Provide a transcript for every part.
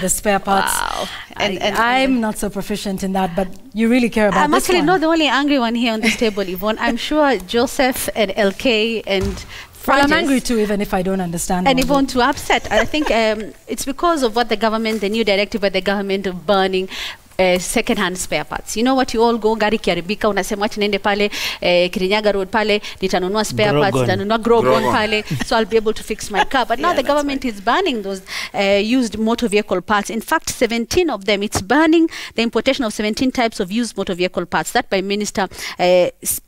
the spare parts. Wow. I'm not so proficient in that, but you really care about I'm this actually one. not the only angry one here on this table, Yvonne. I'm sure Joseph and LK and Well, I'm angry too, even if I don't understand. and Yvonne too upset. I think it's because of what the government, the new directive by the government of burning second-hand spare parts. You know what, you all go, gari kiaribika, unasema wacha niende pale Kirinyaga Road pale, nitanunua spare parts, nitanunua Grogon pale, so I'll be able to fix my car. But now the government is banning those used motor vehicle parts. In fact, 17 of them, it's banning the importation of 17 types of used motor vehicle parts. That by Minister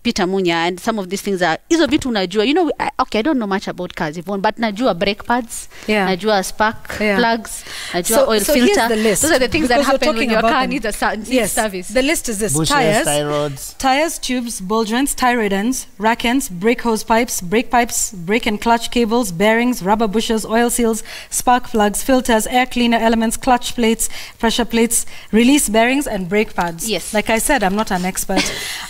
Peter Munya, and some of these things are, hizo vitu unajua, you know, okay, I don't know much about cars, Yvonne, but najua brake pads, najua spark plugs, najua oil filter. Those are the things that happen when your car needs a service. The list is this: bushes, tie rods, tires, tubes, ball joints, tie rod ends, rack ends, brake hose pipes, brake and clutch cables, bearings, rubber bushes, oil seals, spark plugs, filters, air cleaner elements, clutch plates, pressure plates, release bearings, and brake pads. Yes. Like I said, I'm not an expert.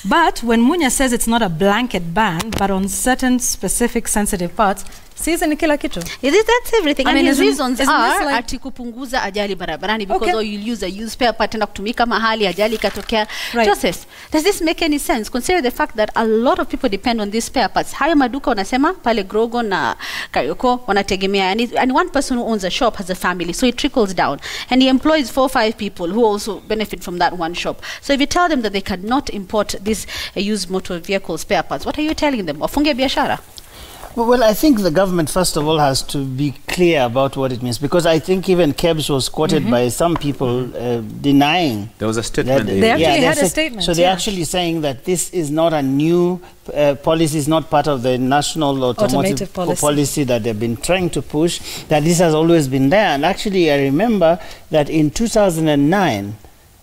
But when Munya says it's not a blanket ban, but on certain specific sensitive parts, season ni kila kitu. That's everything. I mean, his reasons are like ati kupunguza ajali barabarani, because you'll use a used spare part tena kutumika mahali ajali ikatokea. Joseph, does this make any sense? Consider the fact that a lot of people depend on these spare parts. Hayo maduka unasema pale Grogon na Karioko wanategemea, and one person who owns a shop has a family, so it trickles down, and he employs 4 or 5 people who also benefit from that one shop. So if you tell them that they cannot import these used motor vehicle spare parts, what are you telling them? Wafunge biashara? Well, I think the government, first of all, has to be clear about what it means, because I think even KEBS was quoted by some people denying. There was a statement. They actually had a statement. So they're actually saying that this is not a new policy, is not part of the national automotive policy that they've been trying to push, that this has always been there. And actually, I remember that in 2009,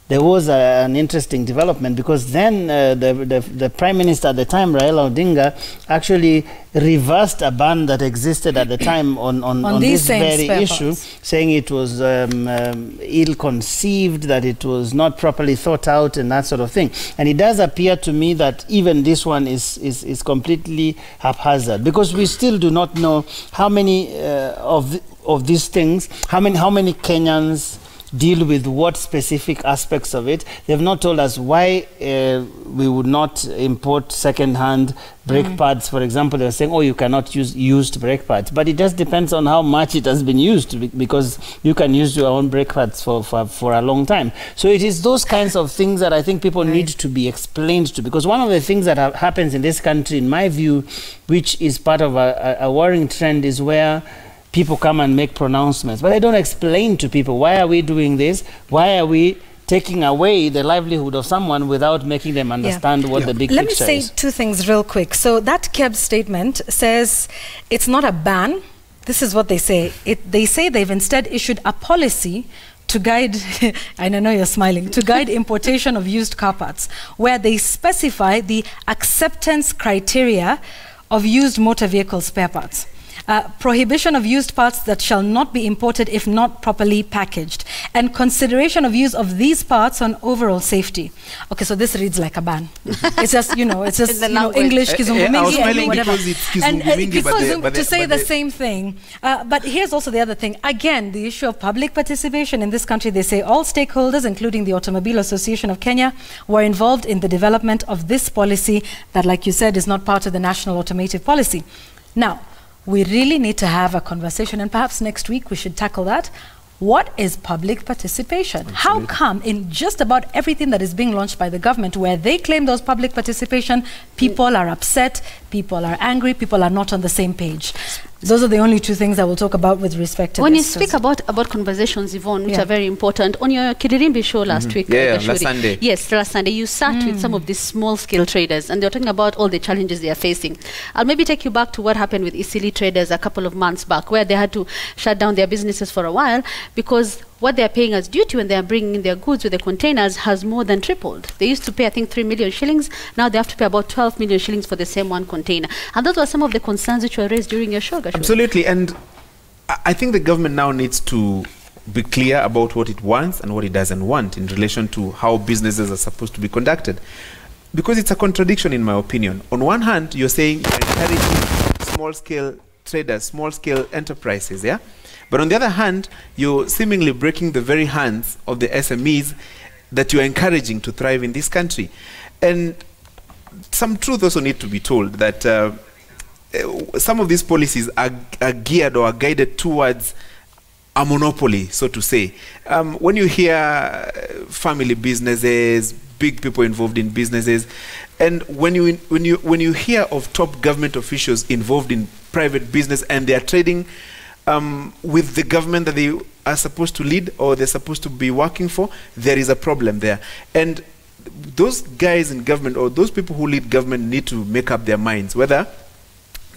there was an interesting development, because then the Prime Minister at the time, Raila Odinga, actually reversed a ban that existed at the time on this very issue, saying it was ill-conceived, that it was not properly thought out, and that sort of thing. And it does appear to me that even this one is completely haphazard, because we still do not know how many of these things, how many Kenyans deal with what specific aspects of it. They've not told us why we would not import second-hand brake pads, for example. They're saying, oh, you cannot use used brake pads. But it just depends on how much it has been used, because you can use your own brake pads for a long time. So it is those kinds of things that I think people need to be explained to, because one of the things that happens in this country, in my view, which is part of a worrying trend, is where people come and make pronouncements, but they don't explain to people, why are we doing this? Why are we taking away the livelihood of someone without making them understand what the big picture is? Let me say 2 things real quick. So that KEBS statement says it's not a ban. This is what they say. They say they've instead issued a policy to guide, and I know you're smiling, to guide importation of used car parts, where they specify the acceptance criteria of used motor vehicle spare parts. Prohibition of used parts that shall not be imported if not properly packaged, and consideration of use of these parts on overall safety. Okay, so this reads like a ban. It's just, it's just English, kizungumingi, whatever. And to say the same thing. But here's also the other thing. Again, the issue of public participation in this country. They say all stakeholders, including the Automobile Association of Kenya, were involved in the development of this policy that, like you said, is not part of the national automotive policy. Now, we really need to have a conversation, and perhaps next week we should tackle that. What is public participation? Absolutely. How come in just about everything that is being launched by the government, where they claim there's public participation, people are upset, people are angry, people are not on the same page? Those are the only 2 things I will talk about with respect to when this. you speak about conversations, Yvonne, which are very important, on your Kidirimbi show last week, last Sunday. Yes, last Sunday, you sat with some of these small-scale traders, and they're talking about all the challenges they are facing. I'll maybe take you back to what happened with Isili traders a couple of months back, where they had to shut down their businesses for a while, because what they're paying as duty when they're bringing in their goods with the containers has more than tripled. They used to pay, I think, 3 million shillings. Now they have to pay about 12 million shillings for the same one container. And those were some of the concerns which were raised during your show, Gashu. Absolutely. And I think the government now needs to be clear about what it wants and what it doesn't want in relation to how businesses are supposed to be conducted. Because it's a contradiction, in my opinion. On one hand, you're saying you're encouraging small-scale traders, small-scale enterprises, But on the other hand, you're seemingly breaking the very hands of the SMEs that you're encouraging to thrive in this country. And some truth also need to be told that some of these policies are geared or are guided towards a monopoly, so to say. When you hear family businesses, big people involved in businesses, and when you hear of top government officials involved in private business and they are trading with the government that they are supposed to lead or they're supposed to be working for, there is a problem there. And those guys in government or those people who lead government need to make up their minds whether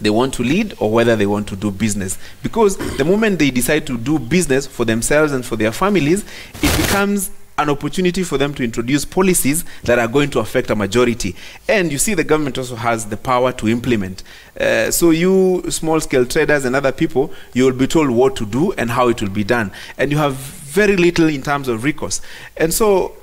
they want to lead or whether they want to do business. Because the moment they decide to do business for themselves and for their families, it becomes an opportunity for them to introduce policies that are going to affect a majority. And you see the government also has the power to implement. So you small-scale traders and other people, you will be told what to do and how it will be done. And you have very little in terms of recourse. And so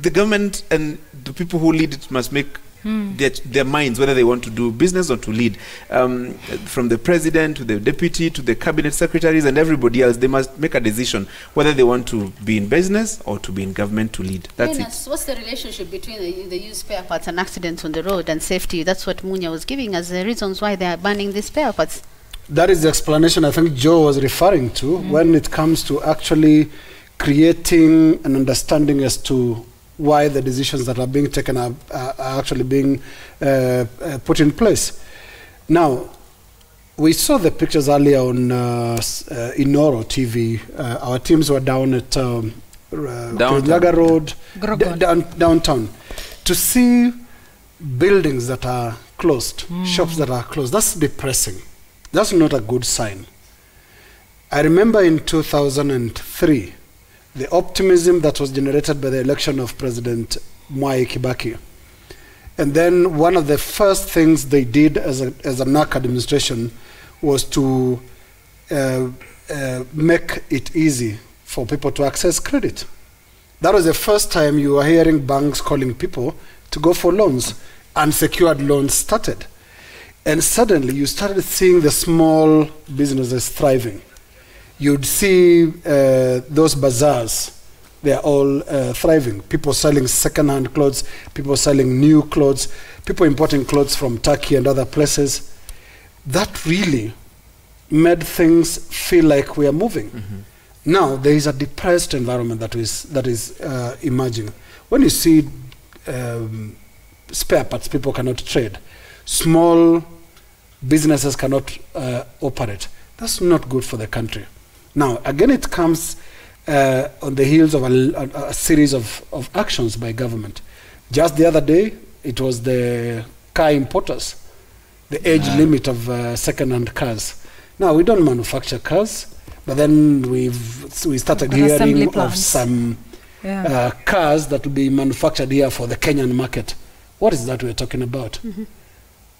the government and the people who lead it must make their minds whether they want to do business or to lead. From the president to the deputy to the cabinet secretaries and everybody else, they must make a decision whether they want to be in business or to be in government to lead. That's it. What's the relationship between the used spare parts and accidents on the road and safety? That's what Munya was giving as the reasons why they are banning these spare parts. That is the explanation I think Joe was referring to when it comes to actually creating an understanding as to why the decisions that are being taken are actually being put in place. Now, we saw the pictures earlier on Inoro TV. Our teams were down at Kirinyaga Road, downtown, to see buildings that are closed, shops that are closed. That's depressing. That's not a good sign. I remember in 2003, the optimism that was generated by the election of President Mwai Kibaki. And then one of the first things they did as a NAC administration was to make it easy for people to access credit. That was the first time you were hearing banks calling people to go for loans. Unsecured loans started. And suddenly you started seeing the small businesses thriving. You'd see those bazaars, they're all thriving. People selling second-hand clothes, people selling new clothes, people importing clothes from Turkey and other places. That really made things feel like we are moving. Now, there is a depressed environment that is emerging. When you see spare parts, people cannot trade. Small businesses cannot operate. That's not good for the country. Now, again, it comes on the heels of a series of actions by government. Just the other day, it was the car importers, the age limit of second-hand cars. Now, we don't manufacture cars, but then we started hearing of some cars that will be manufactured here for the Kenyan market. What is that we're talking about?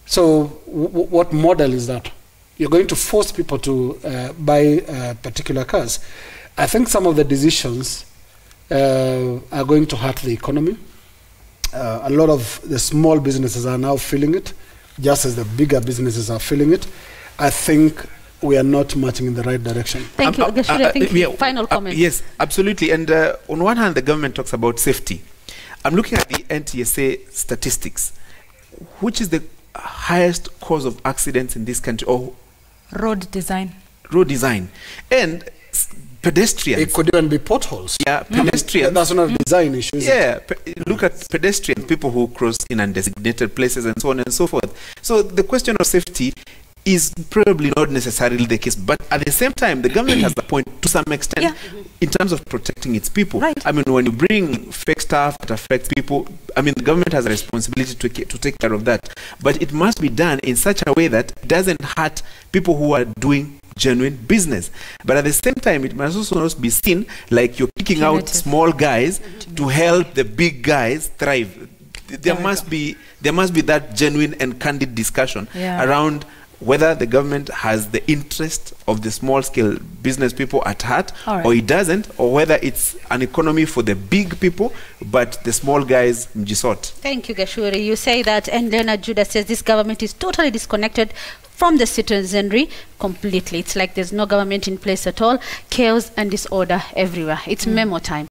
So, what model is that? You're going to force people to buy particular cars. I think some of the decisions are going to hurt the economy. A lot of the small businesses are now feeling it, just as the bigger businesses are feeling it. I think we are not marching in the right direction. Thank you. I think final comment. Yes, absolutely. And on one hand, the government talks about safety. I'm looking at the NTSA statistics. Which is the highest cause of accidents in this country? Or road design. Road design. And pedestrians. It could even be potholes. Yeah, pedestrians. That's not a design issue, is it? Look at pedestrians, people who cross in undesignated places and so on and so forth. So the question of safety is probably not necessarily the case, but at the same time, the government has a point to some extent in terms of protecting its people. Right. I mean, when you bring fake stuff that affects people, I mean, the government has a responsibility to take care of that, but it must be done in such a way that it doesn't hurt people who are doing genuine business. But at the same time, it must also not be seen like you're kicking out small guys to help the big guys thrive. There must be that genuine and candid discussion around whether the government has the interest of the small-scale business people at heart, or it doesn't, or whether it's an economy for the big people, but the small guys mjisot. Thank you, Gashuri. You say that, and Leonard Judah says this government is totally disconnected from the citizenry completely. It's like there's no government in place at all, chaos and disorder everywhere. It's memo time.